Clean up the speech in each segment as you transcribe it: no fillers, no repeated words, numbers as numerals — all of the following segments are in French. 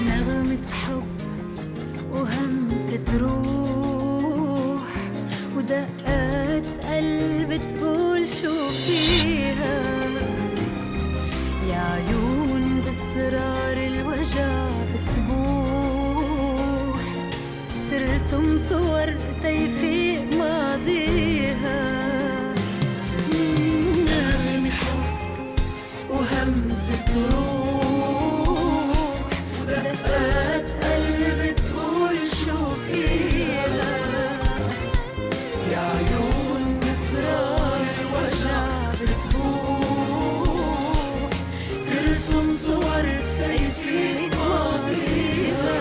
نغمة حب وهمسة روح ودقات قلب تقول شو فيها. يا عيون بأسرار الوجع بتبوح ترسم صور تيفيق ماضيها. نغمة حب وهمسة روح ودقات قلب تقول شو فيها. يا عيون بأسرار الوجع بتبوح ترسم صور تيفيق ماضيها.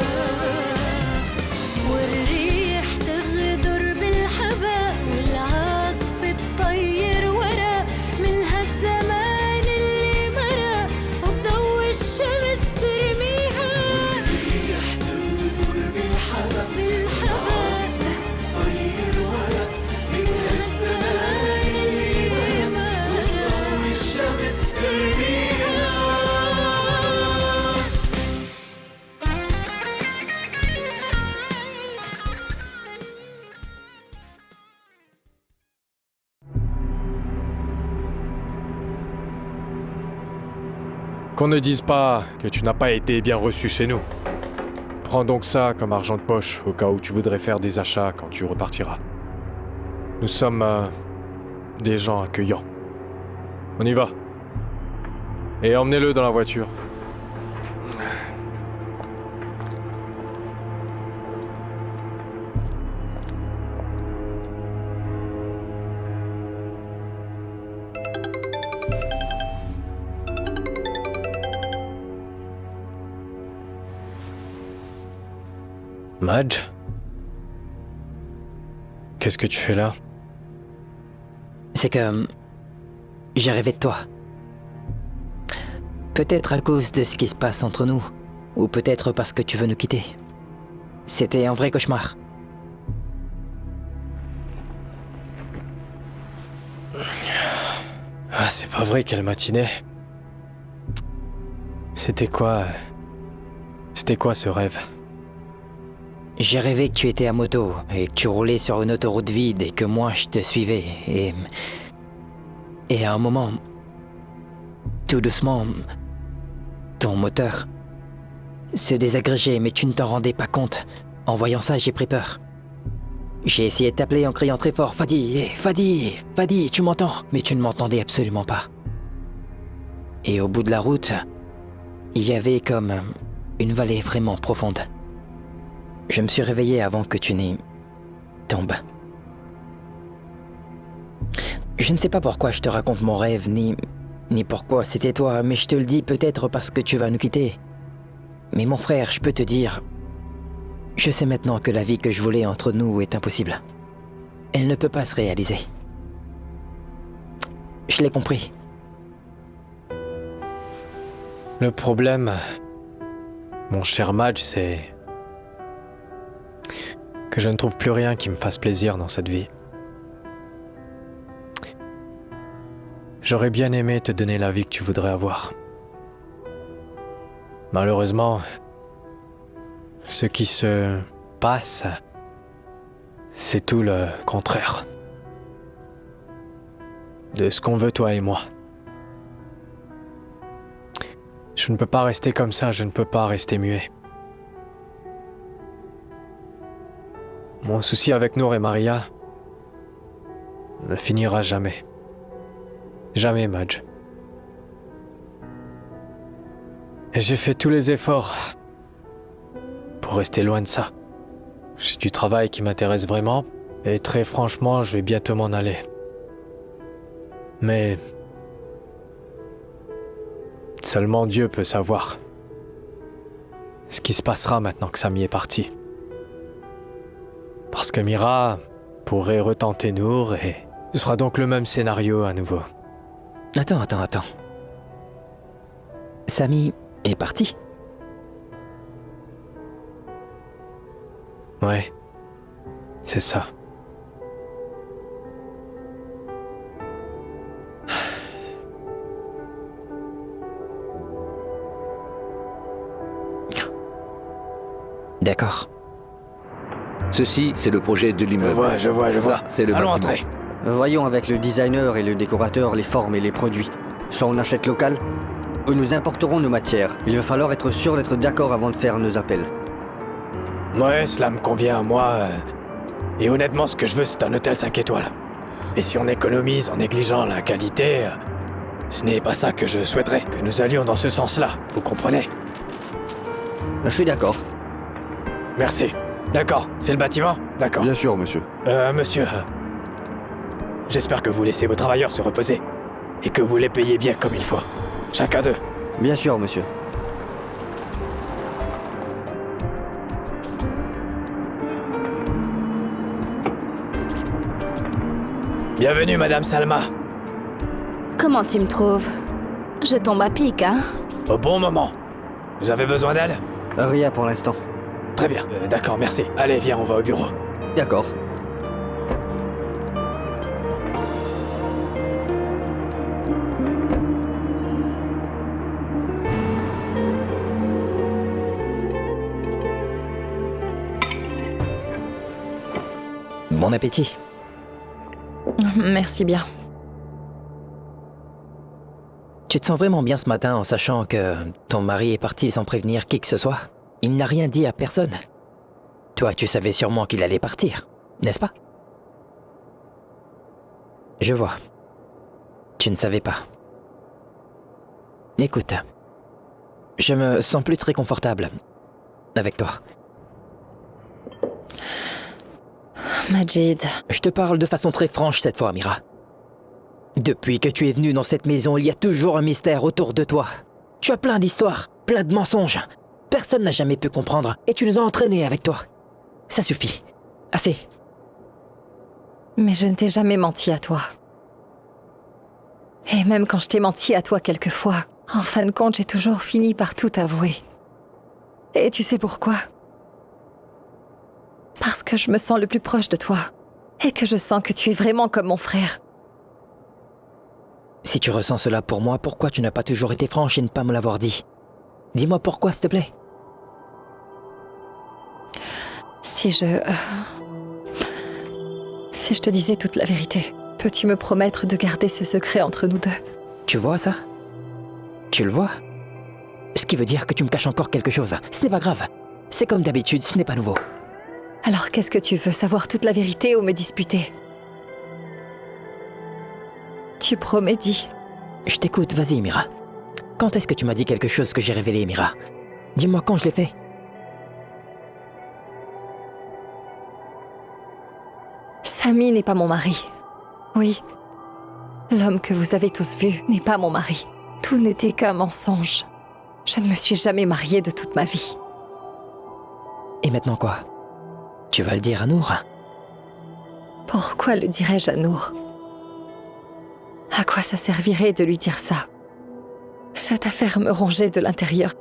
والريح تغدر بالحباء والعاصف تطير ورا من هالزمان اللي مرق وبضوء الشمس ترميها. والريح تغدر بالحباء تطير ورا من هالزمان اللي مرق وبضوء الشمس ترميها. Qu'on ne dise pas que tu n'as pas été bien reçu chez nous. Prends donc ça comme argent de poche au cas où tu voudrais faire des achats quand tu repartiras. Nous sommes des gens accueillants. On y va. Et emmenez-le dans la voiture. Madge? Qu'est-ce que tu fais là? C'est que j'ai rêvé de toi. Peut-être à cause de ce qui se passe entre nous, ou peut-être parce que tu veux nous quitter. C'était un vrai cauchemar. Ah, c'est pas vrai, quelle matinée. C'était quoi ce rêve? J'ai rêvé que tu étais à moto et que tu roulais sur une autoroute vide et que moi je te suivais et à un moment, tout doucement, ton moteur se désagrégeait mais tu ne t'en rendais pas compte. En voyant ça, j'ai pris peur. J'ai essayé de t'appeler en criant très fort, Fadi, Fadi, Fadi, tu m'entends? Mais tu ne m'entendais absolument pas. Et au bout de la route, il y avait comme une vallée vraiment profonde. Je me suis réveillé avant que tu n'y tombes. Je ne sais pas pourquoi je te raconte mon rêve, ni pourquoi c'était toi, mais je te le dis peut-être parce que tu vas nous quitter. Mais mon frère, je peux te dire... Je sais maintenant que la vie que je voulais entre nous est impossible. Elle ne peut pas se réaliser. Je l'ai compris. Le problème, mon cher Madge, c'est que je ne trouve plus rien qui me fasse plaisir dans cette vie. J'aurais bien aimé te donner la vie que tu voudrais avoir. Malheureusement, ce qui se passe, c'est tout le contraire de ce qu'on veut toi et moi. Je ne peux pas rester comme ça, je ne peux pas rester muet. Mon souci avec Nour et Maria ne finira jamais. Jamais, Madge. Et j'ai fait tous les efforts pour rester loin de ça. J'ai du travail qui m'intéresse vraiment, et très franchement, je vais bientôt m'en aller. Mais seulement Dieu peut savoir ce qui se passera maintenant que Samy est parti. Parce que Mira pourrait retenter Nour et ce sera donc le même scénario à nouveau. Attends. Samy est parti? Ouais, c'est ça. D'accord. Ceci, c'est le projet de l'immeuble. Je vois. Ça, c'est le Allons bâtiment. entrer. Voyons avec le designer et le décorateur les formes et les produits. Soit on achète local, ou nous importerons nos matières. Il va falloir être sûr d'être d'accord avant de faire nos appels. Ouais, cela me convient à moi. Et honnêtement, ce que je veux, c'est un hôtel 5 étoiles. Et si on économise en négligeant la qualité, ce n'est pas ça que je souhaiterais, que nous allions dans ce sens-là, vous comprenez? Je suis d'accord. Merci. D'accord, c'est le bâtiment? D'accord. Bien sûr, monsieur. Monsieur, j'espère que vous laissez vos travailleurs se reposer. Et que vous les payez bien comme il faut. Chacun d'eux. Bien sûr, monsieur. Bienvenue, Madame Salma. Comment tu me trouves? Je tombe à pic, hein? Au bon moment. Vous avez besoin d'aide? Rien pour l'instant. Très bien. D'accord, merci. Allez, viens, on va au bureau. D'accord. Bon appétit. Merci bien. Tu te sens vraiment bien ce matin en sachant que ton mari est parti sans prévenir qui que ce soit? Il n'a rien dit à personne. Toi, tu savais sûrement qu'il allait partir, n'est-ce pas? Je vois. Tu ne savais pas. Écoute, je me sens plus très confortable avec toi. Majid, Je te parle de façon très franche cette fois, Mira. Depuis que tu es venue dans cette maison, il y a toujours un mystère autour de toi. Tu as plein d'histoires, plein de mensonges. Personne n'a jamais pu comprendre et tu nous as entraînés avec toi. Ça suffit. Assez. mais je ne t'ai jamais menti à toi. Et même quand je t'ai menti à toi quelquefois, en fin de compte, j'ai toujours fini par tout avouer. Et tu sais pourquoi? Parce que je me sens le plus proche de toi. Et que je sens que tu es vraiment comme mon frère. Si tu ressens cela pour moi, pourquoi tu n'as pas toujours été franche et ne pas me l'avoir dit? Dis-moi pourquoi, s'il te plaît. Si je te disais toute la vérité, peux-tu me promettre de garder ce secret entre nous deux? Tu vois ça? Tu le vois? Ce qui veut dire que tu me caches encore quelque chose. Ce n'est pas grave. C'est comme d'habitude, ce n'est pas nouveau. Alors qu'est-ce que tu veux, savoir toute la vérité ou me disputer? Tu promets, dis. Je t'écoute, vas-y, Mira. Quand est-ce que tu m'as dit quelque chose que j'ai révélé, Mira? Dis-moi quand je l'ai fait. Samy n'est pas mon mari. Oui. L'homme que vous avez tous vu n'est pas mon mari. Tout n'était qu'un mensonge. Je ne me suis jamais mariée de toute ma vie. Et maintenant quoi? Tu vas le dire à Nour? Pourquoi le dirais-je à Nour? À quoi ça servirait de lui dire ça? Cette affaire me rongeait de l'intérieur.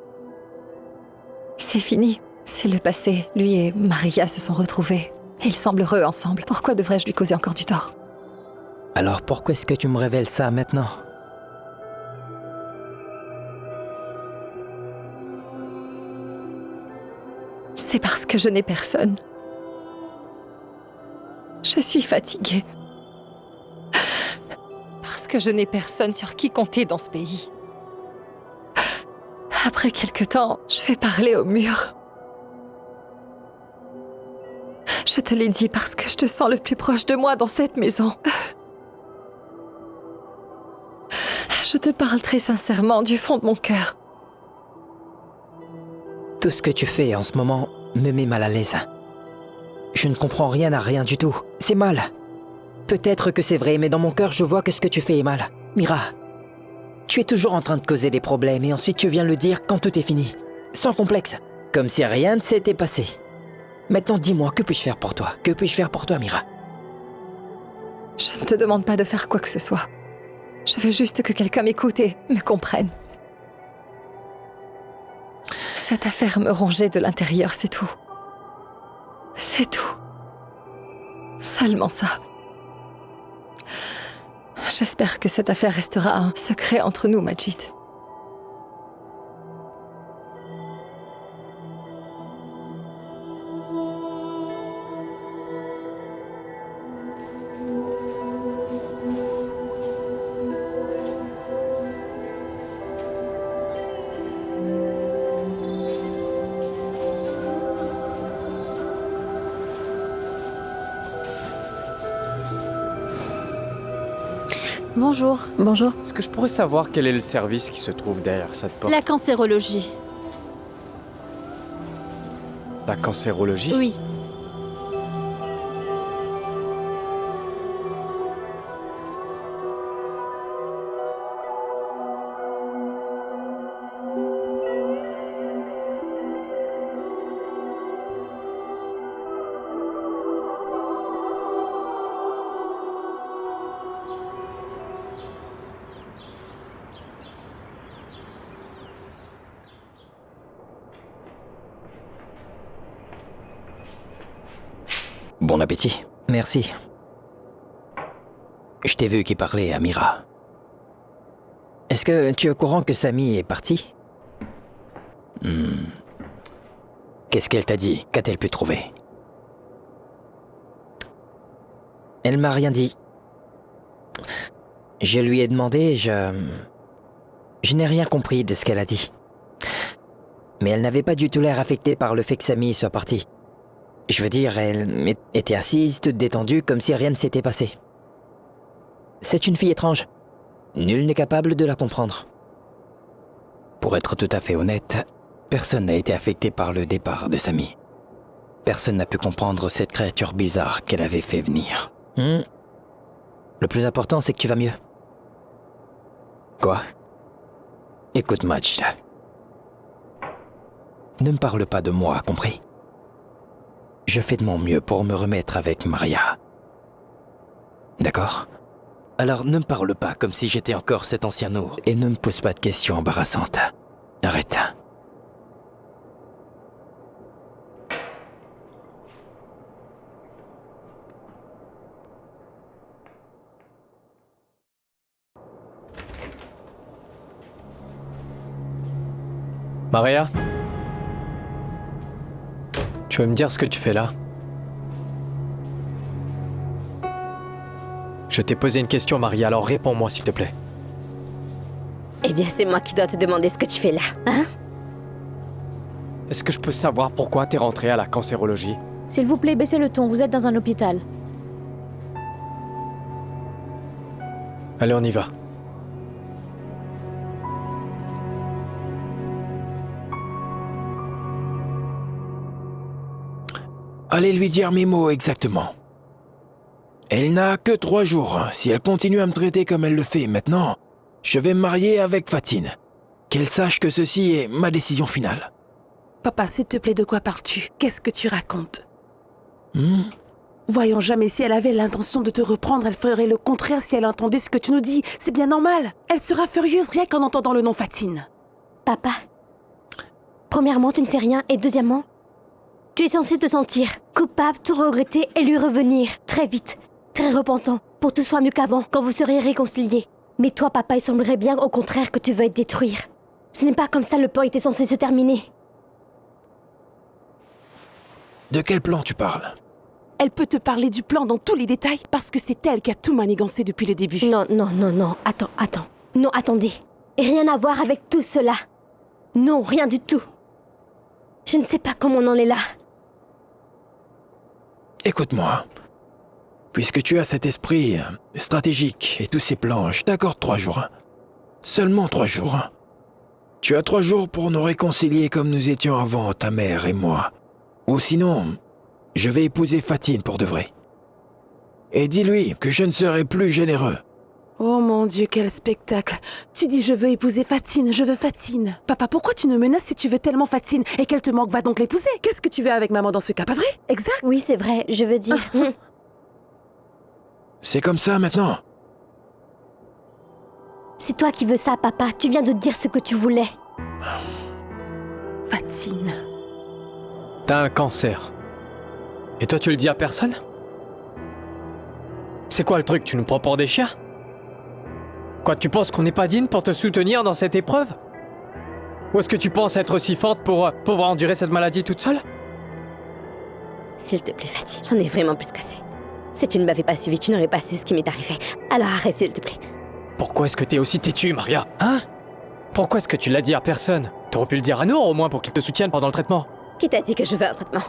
C'est fini, c'est le passé. Lui et Maria se sont retrouvés. Et ils semblent heureux ensemble. Pourquoi devrais-je lui causer encore du tort? Alors pourquoi est-ce que tu me révèles ça maintenant? C'est parce que je n'ai personne. Je suis fatiguée. Parce que je n'ai personne sur qui compter dans ce pays. Après quelque temps, je vais parler au mur. Je te l'ai dit parce que je te sens le plus proche de moi dans cette maison. Je te parle très sincèrement du fond de mon cœur. Tout ce que tu fais en ce moment me met mal à l'aise. Je ne comprends rien à rien du tout. C'est mal. Peut-être que c'est vrai, mais dans mon cœur, je vois que ce que tu fais est mal. Mira, tu es toujours en train de causer des problèmes et ensuite tu viens le dire quand tout est fini. Sans complexe. Comme si rien ne s'était passé. Maintenant, dis-moi, que puis-je faire pour toi? Que puis-je faire pour toi, Mira? Je ne te demande pas de faire quoi que ce soit. Je veux juste que quelqu'un m'écoute et me comprenne. Cette affaire me rongeait de l'intérieur, c'est tout. C'est tout. Seulement ça. J'espère que cette affaire restera un secret entre nous, Majid. Bonjour. Bonjour. Est-ce que je pourrais savoir quel est le service qui se trouve derrière cette porte? La cancérologie. La cancérologie? Oui. Bon appétit. Merci. Je t'ai vu qui parlait à Mira. Est-ce que tu es au courant que Samy est parti? Qu'est-ce qu'elle t'a dit? Qu'a-t-elle pu trouver? Elle m'a rien dit. Je lui ai demandé, je n'ai rien compris de ce qu'elle a dit. Mais elle n'avait pas du tout l'air affectée par le fait que Samy soit parti. Je veux dire, elle était assise, toute détendue, comme si rien ne s'était passé. C'est une fille étrange. Nul n'est capable de la comprendre. Pour être tout à fait honnête, personne n'a été affecté par le départ de Samy. Personne n'a pu comprendre cette créature bizarre qu'elle avait fait venir. Le plus important, c'est que tu vas mieux. Quoi? Écoute, Majd. Ne me parle pas de moi, compris? Je fais de mon mieux pour me remettre avec Maria. D'accord? Alors ne me parle pas comme si j'étais encore cet ancien Nour. Et ne me pose pas de questions embarrassantes. Arrête. Maria? Tu veux me dire ce que tu fais là? Je t'ai posé une question, Maria, alors réponds-moi s'il te plaît. Eh bien, c'est moi qui dois te demander ce que tu fais là, hein? Est-ce que je peux savoir pourquoi t'es rentrée à la cancérologie? S'il vous plaît, baissez le ton, vous êtes dans un hôpital. Allez, on y va. Allez lui dire mes mots exactement. Elle n'a que 3 jours. Si elle continue à me traiter comme elle le fait maintenant, je vais me marier avec Fatine. Qu'elle sache que ceci est ma décision finale. Papa, s'il te plaît, de quoi parles-tu? Qu'est-ce que tu racontes? Voyons, jamais si elle avait l'intention de te reprendre, elle ferait le contraire si elle entendait ce que tu nous dis. C'est bien normal. Elle sera furieuse rien qu'en entendant le nom Fatine. Papa, premièrement, tu ne sais rien, et deuxièmement, tu es censé te sentir coupable, tout regretter et lui revenir très vite, très repentant, pour que tout soit mieux qu'avant, quand vous serez réconciliés. Mais toi, papa, il semblerait bien au contraire que tu veux être détruire. Ce n'est pas comme ça le plan était censé se terminer. De quel plan tu parles? Elle peut te parler du plan dans tous les détails parce que c'est elle qui a tout manigancé depuis le début. Non, attends. Non, attendez. Rien à voir avec tout cela. Non, rien du tout. Je ne sais pas comment on en est là. Écoute-moi. Puisque tu as cet esprit stratégique et tous ces plans, je t'accorde 3 jours. Seulement 3 jours. Tu as 3 jours pour nous réconcilier comme nous étions avant, ta mère et moi. Ou sinon, je vais épouser Fatine pour de vrai. Et dis-lui que je ne serai plus généreux. Oh mon Dieu, quel spectacle. Tu dis je veux épouser Fatine, je veux Fatine. Papa, pourquoi tu nous menaces si tu veux tellement Fatine et qu'elle te manque, va donc l'épouser? Qu'est-ce que tu veux avec maman dans ce cas, pas vrai? Exact? Oui, c'est vrai, je veux dire... C'est comme ça maintenant? C'est toi qui veux ça, papa. Tu viens de dire ce que tu voulais. Fatine. T'as un cancer. Et toi, tu le dis à personne? C'est quoi le truc? Tu nous prends pour des chiens? Quoi, tu penses qu'on n'est pas digne pour te soutenir dans cette épreuve? Ou est-ce que tu penses être aussi forte pour pouvoir endurer cette maladie toute seule? S'il te plaît, Fatih, j'en ai vraiment plus qu'assez. Si tu ne m'avais pas suivi, tu n'aurais pas su ce qui m'est arrivé. Alors arrête, s'il te plaît. Pourquoi est-ce que t'es aussi têtue, Maria? Hein? Pourquoi est-ce que tu l'as dit à personne? T'aurais pu le dire à Nour, au moins, pour qu'il te soutienne pendant le traitement. Qui t'a dit que je veux un traitement?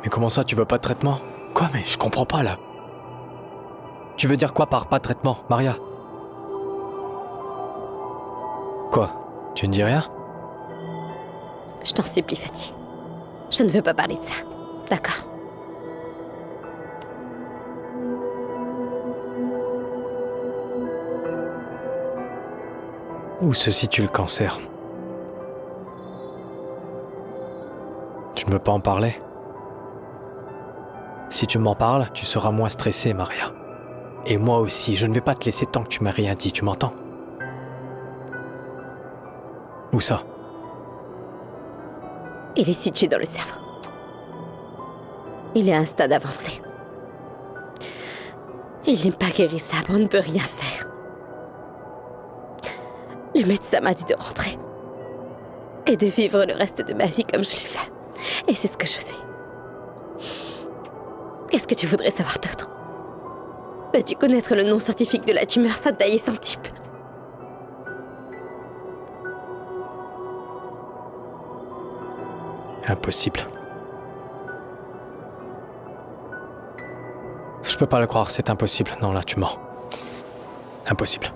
Mais comment ça, tu veux pas de traitement? Quoi, mais je comprends pas, là. Tu veux dire quoi par pas de traitement, Maria? Quoi? Tu ne dis rien? Je t'en supplie, Fatih. Je ne veux pas parler de ça. D'accord. Où se situe le cancer? Tu ne veux pas en parler? Si tu m'en parles, tu seras moins stressée, Maria. Et moi aussi, je ne vais pas te laisser tant que tu m'as rien dit, tu m'entends? Où ça? Il est situé dans le cerveau. Il est à un stade avancé. Il n'est pas guérissable, on ne peut rien faire. Le médecin m'a dit de rentrer. Et de vivre le reste de ma vie comme je l'ai fait. Et c'est ce que je suis. Qu'est-ce que tu voudrais savoir d'autre? Veux-tu connaître le nom scientifique de la tumeur Sadaï sans type? Impossible. Je peux pas le croire, c'est impossible. Non, là, tu mens. Impossible.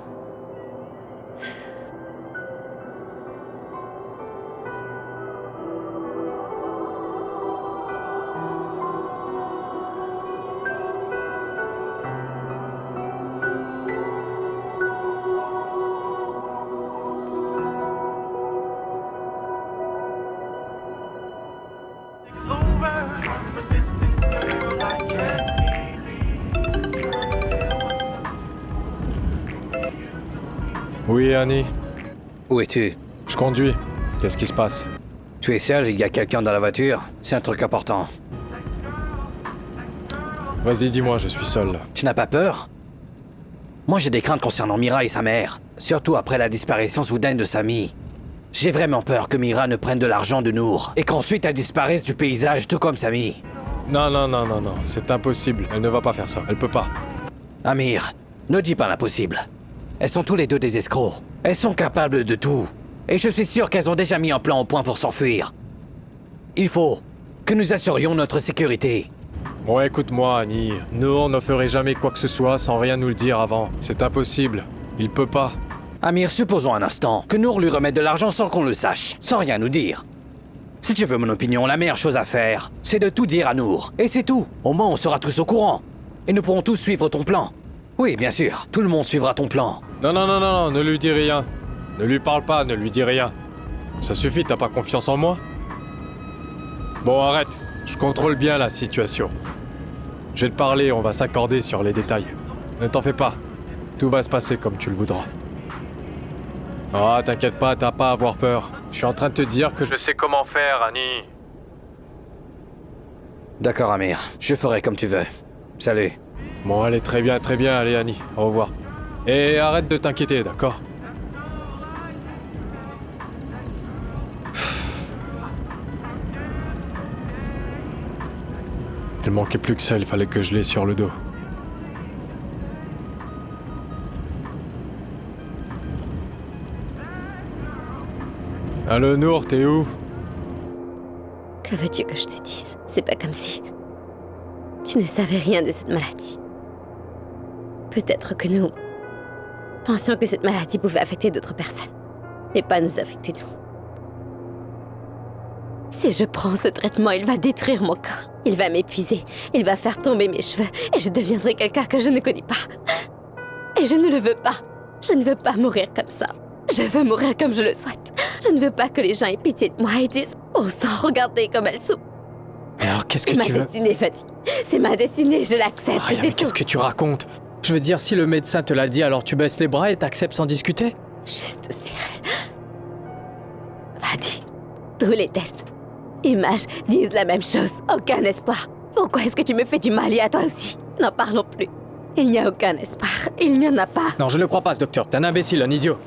Oui, Annie. Où es-tu? Je conduis. Qu'est-ce qui se passe? Tu es seul? Il y a quelqu'un dans la voiture? C'est un truc important. Vas-y, dis-moi, je suis seul. Tu n'as pas peur? Moi, j'ai des craintes concernant Mira et sa mère. Surtout après la disparition soudaine de Sami. J'ai vraiment peur que Mira ne prenne de l'argent de Nour et qu'ensuite elle disparaisse du paysage tout comme Sami. Non, c'est impossible. Elle ne va pas faire ça. Elle peut pas. Amir, ne dis pas l'impossible. Elles sont tous les deux des escrocs. Elles sont capables de tout. Et je suis sûr qu'elles ont déjà mis un plan au point pour s'enfuir. Il faut que nous assurions notre sécurité. Bon, écoute-moi, Annie. Nour ne ferait jamais quoi que ce soit sans rien nous le dire avant. C'est impossible. Il peut pas. Amir, supposons un instant que Nour lui remette de l'argent sans qu'on le sache, sans rien nous dire. Si tu veux mon opinion, la meilleure chose à faire, c'est de tout dire à Nour. Et c'est tout. Au moins, on sera tous au courant. Et nous pourrons tous suivre ton plan. Oui, bien sûr. Tout le monde suivra ton plan. Non, ne lui dis rien. Ne lui parle pas, ne lui dis rien. Ça suffit, t'as pas confiance en moi? Bon, arrête. Je contrôle bien la situation. Je vais te parler, on va s'accorder sur les détails. Ne t'en fais pas. Tout va se passer comme tu le voudras. Ah, t'inquiète pas, t'as pas à avoir peur. Je suis en train de te dire que je sais comment faire, Annie. D'accord, Amir. Je ferai comme tu veux. Salut. Bon, allez, très bien, allez, Annie. Au revoir. Et arrête de t'inquiéter, d'accord? Il manquait plus que ça, il fallait que je l'ai sur le dos. Allô, Nour, t'es où? Que veux-tu que je te dise? C'est pas comme si tu ne savais rien de cette maladie. Peut-être que nous pensions que cette maladie pouvait affecter d'autres personnes, mais pas nous affecter nous. Si je prends ce traitement, il va détruire mon corps. Il va m'épuiser, il va faire tomber mes cheveux, et je deviendrai quelqu'un que je ne connais pas. Et je ne le veux pas. Je ne veux pas mourir comme ça. Je veux mourir comme je le souhaite. Je ne veux pas que les gens aient pitié de moi et disent « Oh sang, regardez comme elle souffre !» Mais alors, qu'est-ce que tu veux? C'est ma destinée, Fatih. C'est ma destinée, je l'accepte, Rien, mais qu'est-ce que tu racontes? Je veux dire, si le médecin te l'a dit, alors tu baisses les bras et t'acceptes sans discuter? Juste, Cyril. Fatih, tous les tests, images disent la même chose. Aucun espoir. Pourquoi est-ce que tu me fais du mal et à toi aussi? N'en parlons plus. Il n'y a aucun espoir. Il n'y en a pas. Non, je ne le crois pas, ce docteur. T'es un imbécile, un idiot.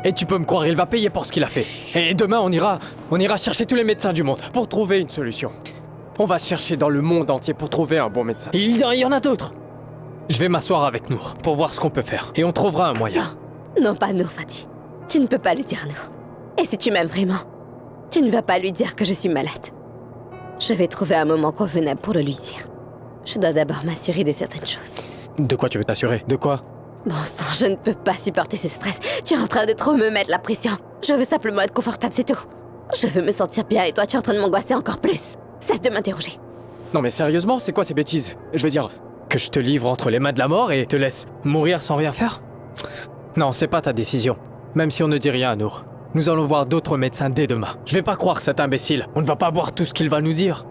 Et tu peux me croire, il va payer pour ce qu'il a fait. Et demain, on ira chercher tous les médecins du monde pour trouver une solution. On va chercher dans le monde entier pour trouver un bon médecin. Et il y en a d'autres. Je vais m'asseoir avec Nour pour voir ce qu'on peut faire. Et on trouvera un moyen. Non, pas Nour, Fatih. Tu ne peux pas lui dire Nour. Et si tu m'aimes vraiment, tu ne vas pas lui dire que je suis malade. Je vais trouver un moment convenable pour le lui dire. Je dois d'abord m'assurer de certaines choses. De quoi tu veux t'assurer? De quoi? Bon sang, je ne peux pas supporter ce stress. Tu es en train de trop me mettre la pression. Je veux simplement être confortable, c'est tout. Je veux me sentir bien et toi, tu es en train de m'angoisser encore plus. Cesse de m'interroger. Non mais sérieusement, c'est quoi ces bêtises? Je veux dire, que je te livre entre les mains de la mort et te laisse mourir sans rien faire? Non, c'est pas ta décision. Même si on ne dit rien à Nour. Nous allons voir d'autres médecins dès demain. Je vais pas croire cet imbécile. On ne va pas boire tout ce qu'il va nous dire.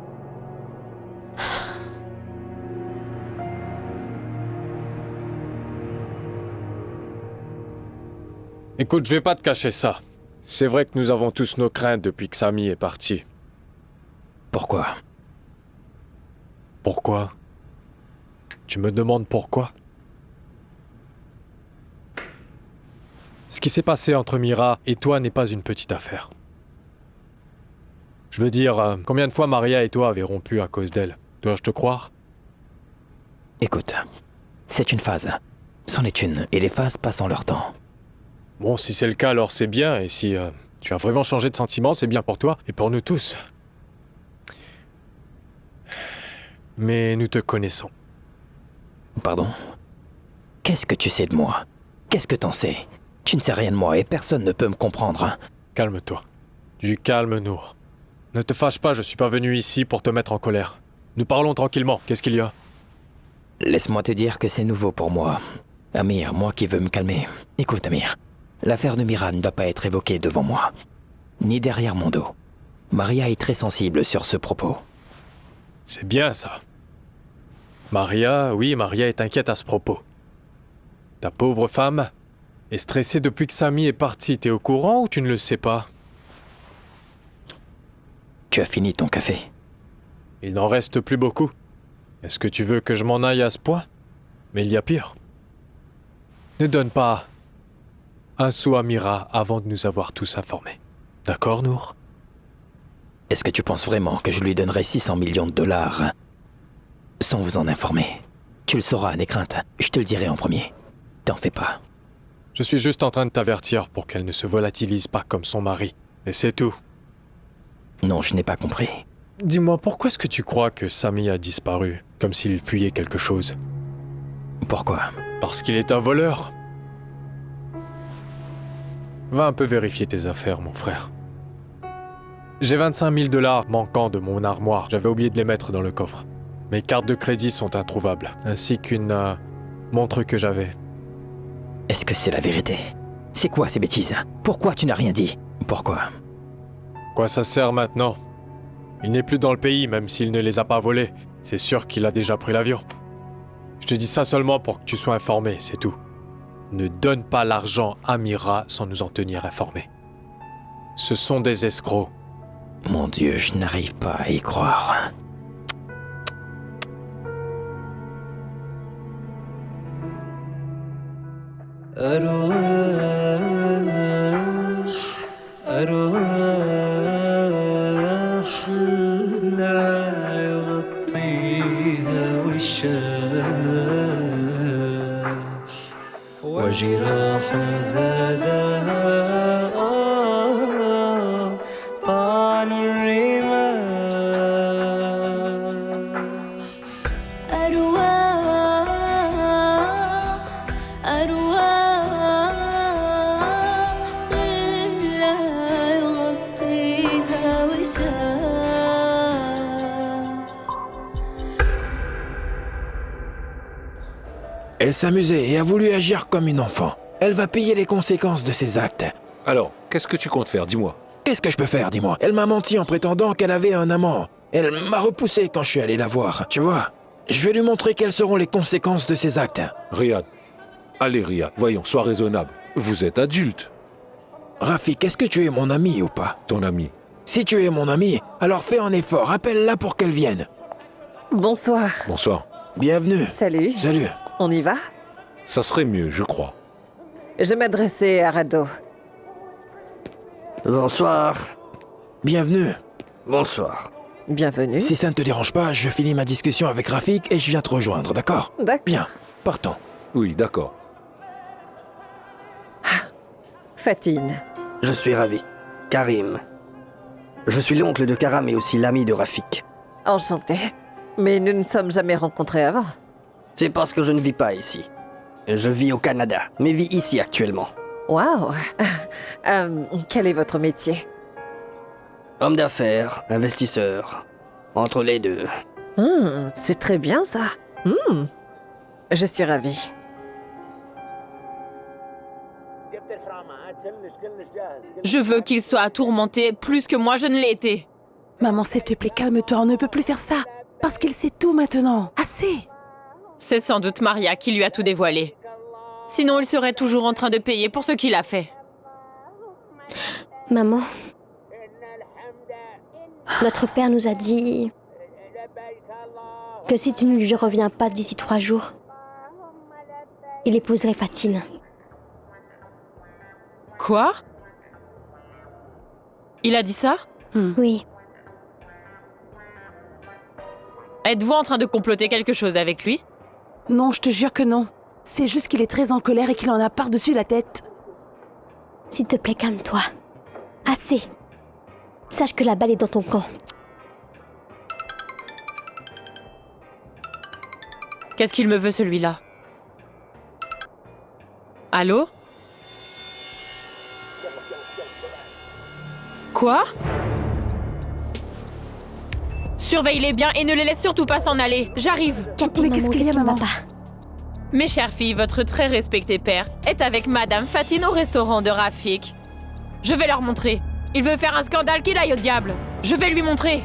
Écoute, je vais pas te cacher ça. C'est vrai que nous avons tous nos craintes depuis que Samy est parti. Pourquoi? Pourquoi? Tu me demandes pourquoi? Ce qui s'est passé entre Mira et toi n'est pas une petite affaire. Je veux dire, combien de fois Maria et toi avez rompu à cause d'elle? Dois-je te croire? Écoute, c'est une phase. C'en est une, et les phases passent en leur temps. Bon, si c'est le cas, alors c'est bien, et si tu as vraiment changé de sentiment, c'est bien pour toi, et pour nous tous. Mais nous te connaissons. Pardon? Qu'est-ce que tu sais de moi? Qu'est-ce que t'en sais? Tu ne sais rien de moi et personne ne peut me comprendre. Hein? Calme-toi. Du calme, Nour. Ne te fâche pas, je suis pas venu ici pour te mettre en colère. Nous parlons tranquillement, qu'est-ce qu'il y a? Laisse-moi te dire que c'est nouveau pour moi. Amir, moi qui veux me calmer. Écoute, Amir, l'affaire de Mira ne doit pas être évoquée devant moi, ni derrière mon dos. Maria est très sensible sur ce propos. C'est bien ça. Maria est inquiète à ce propos. Ta pauvre femme est stressée depuis que Samy est parti. T'es au courant ou tu ne le sais pas? Tu as fini ton café? Il n'en reste plus beaucoup. Est-ce que tu veux que je m'en aille à ce point? Mais il y a pire. Ne donne pas un sou à Mira avant de nous avoir tous informés. D'accord, Nour? Est-ce que tu penses vraiment que je lui donnerai 600 millions de dollars sans vous en informer? Tu le sauras, n'aie crainte. Je te le dirai en premier. T'en fais pas. Je suis juste en train de t'avertir pour qu'elle ne se volatilise pas comme son mari. Et c'est tout. Non, je n'ai pas compris. Dis-moi, pourquoi est-ce que tu crois que Samy a disparu? Comme s'il fuyait quelque chose? Pourquoi? Parce qu'il est un voleur. Va un peu vérifier tes affaires, mon frère. J'ai 25 000 dollars manquants de mon armoire. J'avais oublié de les mettre dans le coffre. Mes cartes de crédit sont introuvables, ainsi qu'une montre que j'avais. Est-ce que c'est la vérité? C'est quoi ces bêtises? Pourquoi tu n'as rien dit? Pourquoi? Quoi ça sert maintenant? Il n'est plus dans le pays, même s'il ne les a pas volés. C'est sûr qu'il a déjà pris l'avion. Je te dis ça seulement pour que tu sois informé, c'est tout. Ne donne pas l'argent à Mira sans nous en tenir informés. Ce sont des escrocs. Mon Dieu, je n'arrive pas à y croire. وجراح زادها طعن الرماح أرواح لا يغطيها وشاح. Elle s'amusait et a voulu agir comme une enfant. Elle va payer les conséquences de ses actes. Alors, qu'est-ce que tu comptes faire, dis-moi? Qu'est-ce que je peux faire, dis-moi? Elle m'a menti en prétendant qu'elle avait un amant. Elle m'a repoussé quand je suis allé la voir, tu vois? Je vais lui montrer quelles seront les conséquences de ses actes. Riyad. Allez, Riyad, voyons, sois raisonnable. Vous êtes adulte. Rafik, est-ce que tu es mon ami ou pas? Ton ami. Si tu es mon ami, alors fais un effort, appelle-la pour qu'elle vienne. Bonsoir. Bonsoir. Bienvenue. Salut. Salut. On y va? Ça serait mieux, je crois. Je m'adressais à Rado. Bonsoir. Bienvenue. Bonsoir. Bienvenue. Si ça ne te dérange pas, je finis ma discussion avec Rafik et je viens te rejoindre, d'accord? D'accord. Bien, partons. Oui, d'accord. Fatine. Je suis ravi. Karim. Je suis l'oncle de Karam et aussi l'ami de Rafik. Enchanté. Mais nous ne sommes jamais rencontrés avant. C'est parce que je ne vis pas ici. Je vis au Canada, mais vis ici actuellement. Waouh. Quel est votre métier? Homme d'affaires, investisseur, entre les deux. C'est très bien ça. Je suis ravie. Je veux qu'il soit tourmenté plus que moi je ne l'ai été. Maman, s'il te plaît, calme-toi, on ne peut plus faire ça. Parce qu'il sait tout maintenant. Assez. C'est sans doute Maria qui lui a tout dévoilé. Sinon, il serait toujours en train de payer pour ce qu'il a fait. Maman, notre père nous a dit que si tu ne lui reviens pas d'ici 3 jours, il épouserait Fatine. Quoi? Il a dit ça? Oui. Êtes-vous en train de comploter quelque chose avec lui? Non, je te jure que non. C'est juste qu'il est très en colère et qu'il en a par-dessus la tête. S'il te plaît, calme-toi. Assez. Sache que la balle est dans ton camp. Qu'est-ce qu'il me veut, celui-là? Allô? Quoi? Surveille-les bien et ne les laisse surtout pas s'en aller. J'arrive. Cathy, Mais maman, qu'est-ce qu'il y a, maman? Mes chères filles, votre très respecté père est avec Madame Fatine au restaurant de Rafik. Je vais leur montrer. Il veut faire un scandale, qu'il aille au diable. Je vais lui montrer.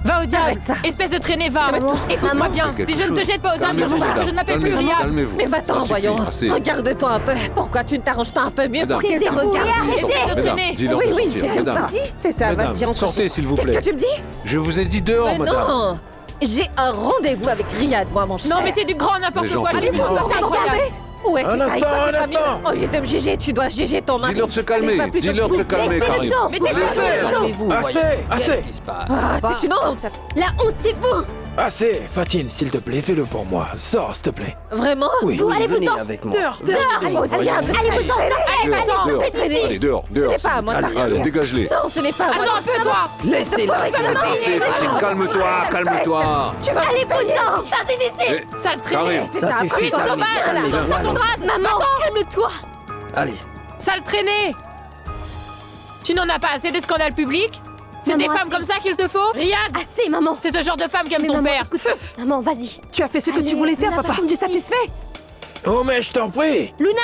Va au diable. Arrête ça. Espèce de traînée, va. Écoute-moi bien. Si je ne te jette pas aux infirmes, que je ne m'appelle plus Riyad. Calmez-vous. Mais va-t'en, Ça suffit, voyons. assez. Regarde-toi un peu. Pourquoi tu ne t'arranges pas un peu mieux Mesdames. pour qu'ils te regardent? Arrêtez de Mesdames, traîner. dis-leur Oui, de oui, sortir. c'est Mesdames. ça. C'est ça, Mesdames, vas-y, rentre. sortez, s'il vous plaît. Qu'est-ce que tu me dis? Je vous ai dit dehors, Mais madame. non. J'ai un rendez-vous avec Riyad, moi, mon cher. Non, mais c'est du grand n'importe Les gens quoi. peuvent Allez, dire. pousse-toi, c'est incroyable. Ouais, Un c'est ça, instant, il faut un que ta instant. famille- Au lieu de me juger, tu dois juger ton mari. Dis-leur de se calmer. Fais pas plutôt Dis-leur de se pousser. calmer, Laissez-le Karim. temps. Mais t'es pas sûr. Calmez-vous, Assez, voyons. assez. Qu'est-ce qui se passe? Ah, c'est une honte. La honte, c'est vous. Assez, Fatine, s'il te plaît, fais-le pour moi. Sors, s'il te plaît. Vraiment? Oui. Vous, allez vous Venez en. avec moi. Dehors. Allez, Au diable. allez vous en. Dehors. Allez, dehors, dehors. n'est pas à moi de Allez, partir. allez, dégage-les. Non, ce n'est pas à moi. Attends un peu, toi. Laissez-la. Assez, Fatine, calme-toi, calme-toi. Tu vas Allez vous en. Partez d'ici. Eh, Sale traînée. Karim. C'est Ça ça, suffit, après ton Karim. sauvage, là. Allez, Ton grade. Maman, calme-toi. Allez. Sale traînée. Tu n'en as pas assez des scandales publics? C'est Maman, des femmes assez. comme ça qu'il te faut? Riyad, Assez, maman. c'est ce genre de femme qu'aime Mais ton maman, père. écoute. Maman, vas-y. Tu as fait ce que tu Allez, voulais faire, Luna, papa. va Tu es comme une satisfait? Oh, mais je t'en prie. Luna.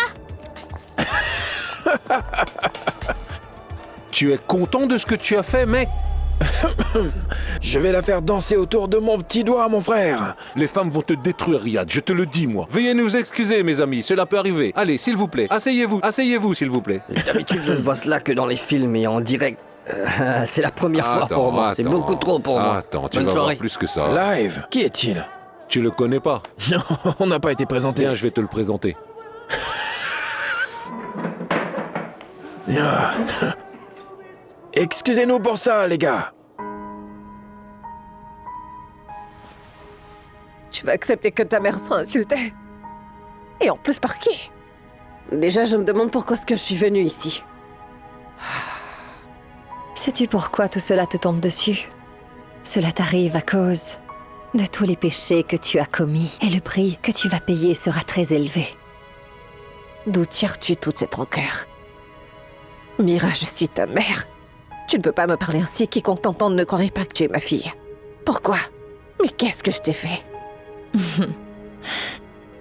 Tu es content de ce que tu as fait, mec? Je vais la faire danser autour de mon petit doigt, mon frère. Les femmes vont te détruire, Riyad, je te le dis, moi. Veuillez nous excuser, mes amis, cela peut arriver. Allez, s'il vous plaît, asseyez-vous, s'il vous plaît. D'habitude, je ne vois cela que dans les films et en direct. C'est la première fois pour moi. C'est attends. beaucoup trop pour moi. Attends, tu Bonne vas voir soirée. plus que ça. Live, qui est-il? Tu le connais pas? Non, on n'a pas été présenté. Viens, je vais te le présenter. Ah. Excusez-nous pour ça, les gars. Tu vas accepter que ta mère soit insultée? Et en plus par qui? Déjà, je me demande pourquoi est-ce que je suis venue ici. Sais-tu pourquoi tout cela te tombe dessus? Cela t'arrive à cause de tous les péchés que tu as commis, et le prix que tu vas payer sera très élevé. D'où tires-tu toute cette rancœur? Mira, je suis ta mère. Tu ne peux pas me parler ainsi, quiconque t'entende ne croirait pas que tu es ma fille. Pourquoi? Mais qu'est-ce que je t'ai fait?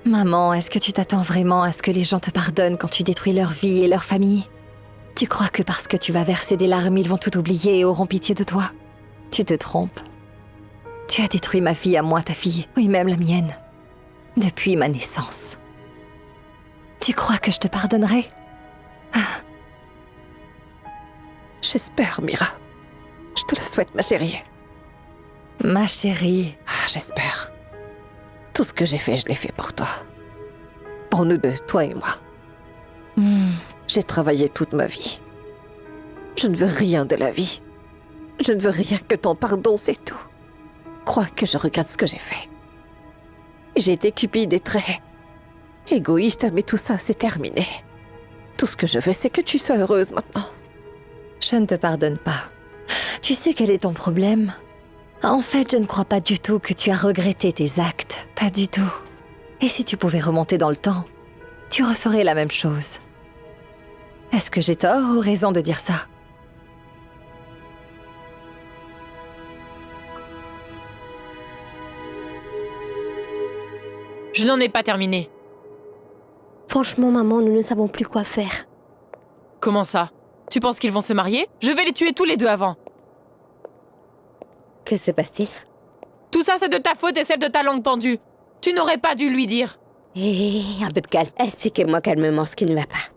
Maman, est-ce que tu t'attends vraiment à ce que les gens te pardonnent quand tu détruis leur vie et leur famille? Tu crois que parce que tu vas verser des larmes, ils vont tout oublier et auront pitié de toi? Tu te trompes. Tu as détruit ma fille à moi, ta fille, oui, même la mienne, depuis ma naissance. Tu crois que je te pardonnerai? J'espère, Mira. Je te le souhaite, ma chérie. Ma chérie. Ah, j'espère. Tout ce que j'ai fait, je l'ai fait pour toi. Pour nous deux, toi et moi. J'ai travaillé toute ma vie. Je ne veux rien de la vie. Je ne veux rien que ton pardon, c'est tout. Crois que je regrette ce que j'ai fait. J'ai été cupide et très égoïste, mais tout ça, c'est terminé. Tout ce que je veux, c'est que tu sois heureuse maintenant. Je ne te pardonne pas. Tu sais quel est ton problème? En fait, je ne crois pas du tout que tu as regretté tes actes. Pas du tout. Et si tu pouvais remonter dans le temps, tu referais la même chose. Est-ce que j'ai tort ou raison de dire ça? Je n'en ai pas terminé. Franchement, maman, nous ne savons plus quoi faire. Comment ça? Tu penses qu'ils vont se marier? Je vais les tuer tous les deux avant. Que se passe-t-il? Tout ça, c'est de ta faute et celle de ta langue pendue. Tu n'aurais pas dû lui dire. Hé, un peu de calme. Expliquez-moi calmement ce qui ne va pas.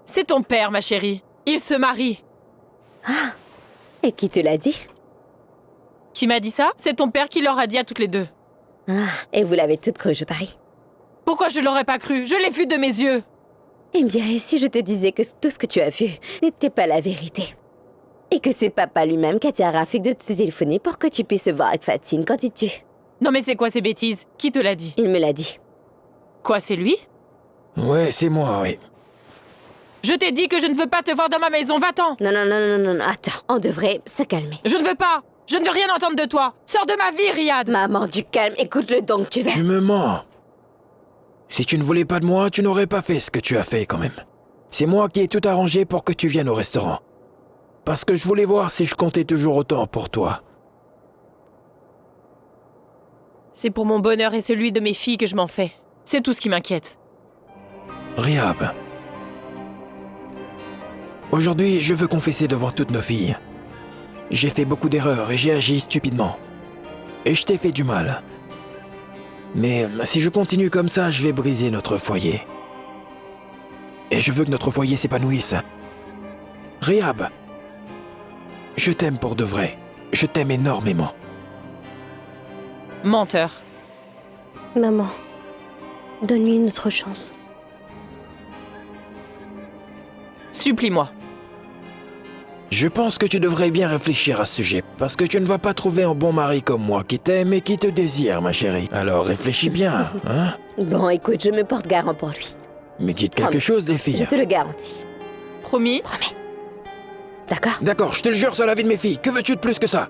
C'est ton père, ma chérie. Il se marie. Ah! Et qui te l'a dit? Qui m'a dit ça? C'est ton père qui leur a dit à toutes les deux. Ah, et vous l'avez toute cru, je parie. Pourquoi je l'aurais pas cru? Je l'ai vu de mes yeux. Eh bien, et si je te disais que tout ce que tu as vu n'était pas la vérité? Et que c'est papa lui-même qui a dit à Rafik de te téléphoner pour que tu puisses te voir avec Fatine quand il tue? Non mais c'est quoi ces bêtises? Qui te l'a dit? Il me l'a dit. Quoi, c'est lui? Ouais, c'est moi, oui. Je t'ai dit que je ne veux pas te voir dans ma maison, va-t'en! Non, attends, on devrait se calmer. Je ne veux pas! Je ne veux rien entendre de toi! Sors de ma vie, Riyad! Maman, du calme, écoute-le donc, tu vas... Tu me mens. Si tu ne voulais pas de moi, tu n'aurais pas fait ce que tu as fait quand même. C'est moi qui ai tout arrangé pour que tu viennes au restaurant. Parce que je voulais voir si je comptais toujours autant pour toi. C'est pour mon bonheur et celui de mes filles que je m'en fais. C'est tout ce qui m'inquiète. Rihab. Aujourd'hui, je veux confesser devant toutes nos filles. J'ai fait beaucoup d'erreurs et j'ai agi stupidement. Et je t'ai fait du mal. Mais si je continue comme ça, je vais briser notre foyer. Et je veux que notre foyer s'épanouisse. Rihab, je t'aime pour de vrai. Je t'aime énormément. Menteur. Maman, donne-lui une autre chance. Supplie-moi. Je pense que tu devrais bien réfléchir à ce sujet, parce que tu ne vas pas trouver un bon mari comme moi qui t'aime et qui te désire, ma chérie. Alors réfléchis bien, hein? Bon, écoute, je me porte garant pour lui. Mais dites quelque chose, les Je filles. te le garantis. Promis? Promets. D'accord? D'accord, je te le jure sur la vie de mes filles. Que veux-tu de plus que ça?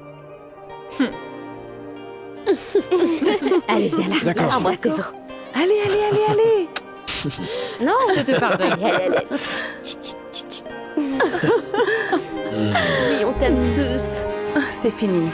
Allez, viens là. D'accord. Embrassez-vous. Allez. Non, je te pardonne. Allez. Oui, on t'aime tous. C'est fini.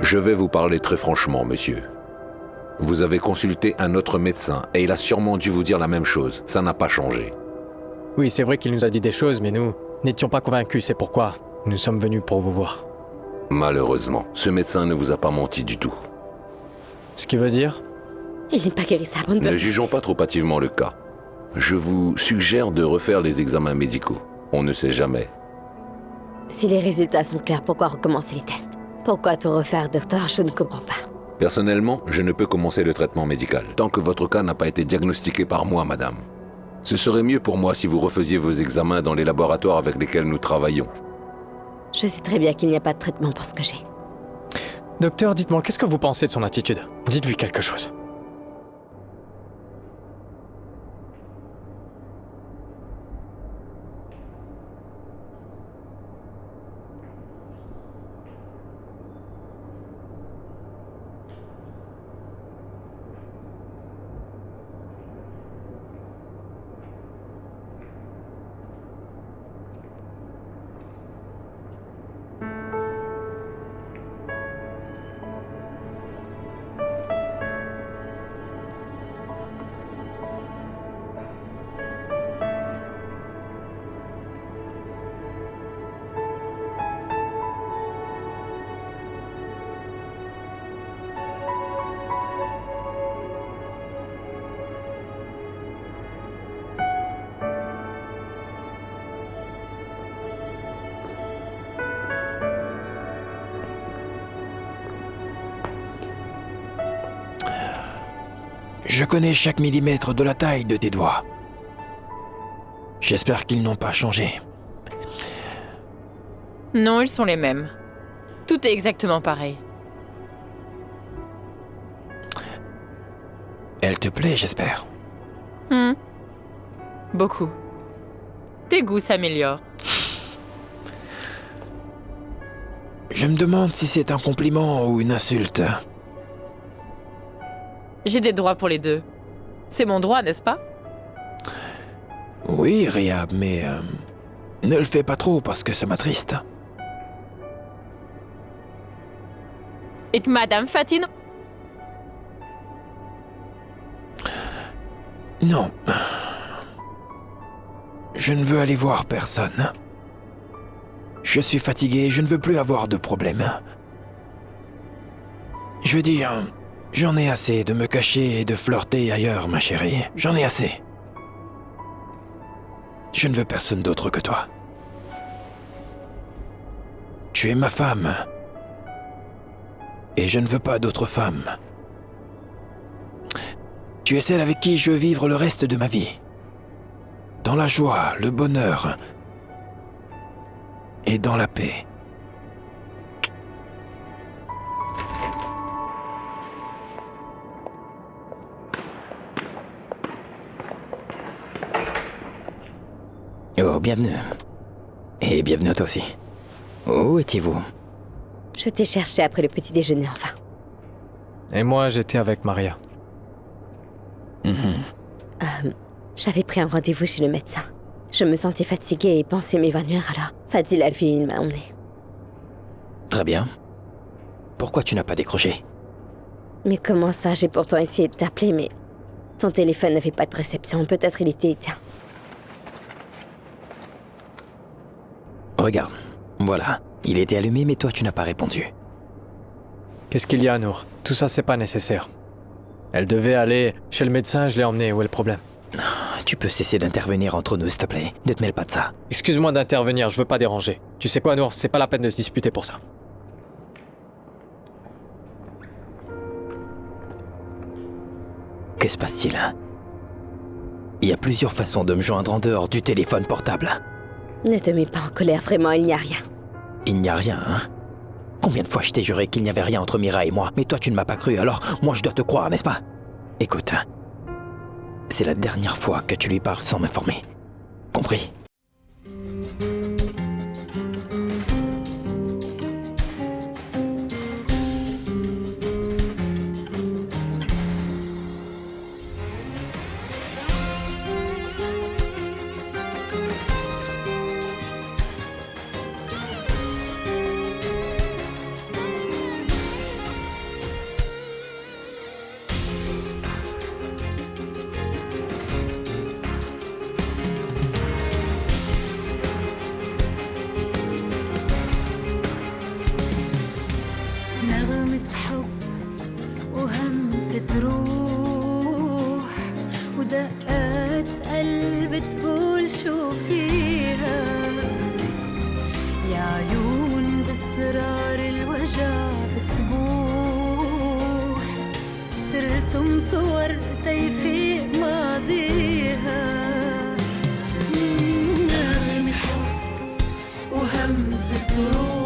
Je vais vous parler très franchement, monsieur. Vous avez consulté un autre médecin et il a sûrement dû vous dire la même chose. Ça n'a pas changé. Oui, c'est vrai qu'il nous a dit des choses, mais nous n'étions pas convaincus, c'est pourquoi nous sommes venus pour vous voir. Malheureusement, ce médecin ne vous a pas menti du tout. Ce qui veut dire? Il n'est pas guérissable. Ne jugeons pas trop hâtivement le cas. Je vous suggère de refaire les examens médicaux. On ne sait jamais. Si les résultats sont clairs, pourquoi recommencer les tests? Pourquoi tout refaire, docteur? Je ne comprends pas. Personnellement, je ne peux commencer le traitement médical tant que votre cas n'a pas été diagnostiqué par moi, madame. Ce serait mieux pour moi si vous refaisiez vos examens dans les laboratoires avec lesquels nous travaillons. Je sais très bien qu'il n'y a pas de traitement pour ce que j'ai. Docteur, dites-moi, qu'est-ce que vous pensez de son attitude? Dites-lui quelque chose. Je connais chaque millimètre de la taille de tes doigts. J'espère qu'ils n'ont pas changé. Non, ils sont les mêmes. Tout est exactement pareil. Elle te plaît, j'espère. Beaucoup. Tes goûts s'améliorent. Je me demande si c'est un compliment ou une insulte. J'ai des droits pour les deux. C'est mon droit, n'est-ce pas? Oui, Rehab, mais... ne le fais pas trop parce que ça m'attriste. Et que Madame Fatine... Non. Je ne veux aller voir personne. Je suis fatigué, je ne veux plus avoir de problème. Je veux dire, j'en ai assez de me cacher et de flirter ailleurs, ma chérie. J'en ai assez. Je ne veux personne d'autre que toi. Tu es ma femme. Et je ne veux pas d'autre femme. Tu es celle avec qui je veux vivre le reste de ma vie. Dans la joie, le bonheur et dans la paix. Oh, bienvenue. Et bienvenue à toi aussi. Où étiez-vous? Je t'ai cherché après le petit déjeuner, enfin. Et moi, j'étais avec Maria. J'avais pris un rendez-vous chez le médecin. Je me sentais fatiguée et pensais m'évanouir alors. Fadil l'a vu et il m'a emmenée. Très bien. Pourquoi tu n'as pas décroché? Mais comment ça? J'ai pourtant essayé de t'appeler, mais... ton téléphone n'avait pas de réception. Peut-être il était éteint. Regarde. Voilà. Il était allumé, mais toi, tu n'as pas répondu. Qu'est-ce qu'il y a, Nour? Tout ça, c'est pas nécessaire. Elle devait aller chez le médecin, je l'ai emmenée. Où est le problème? Tu peux cesser d'intervenir entre nous, s'il te plaît. Ne te mêle pas de ça. Excuse-moi d'intervenir, je veux pas déranger. Tu sais quoi, Nour? C'est pas la peine de se disputer pour ça. Que se passe-t-il? Il y a plusieurs façons de me joindre en dehors du téléphone portable. Ne te mets pas en colère, vraiment, il n'y a rien. Il n'y a rien, hein? Combien de fois je t'ai juré qu'il n'y avait rien entre Mira et moi, mais toi tu ne m'as pas cru, alors moi je dois te croire, n'est-ce pas? Écoute, c'est la dernière fois que tu lui parles sans m'informer. Compris? نغمة حب وهمسة روح ودقات قلب تقول شو فيها يا عيون بأسرار الوجع بتبوح ترسم صور تيفيق ماضيها نغمة حب وهمسة روح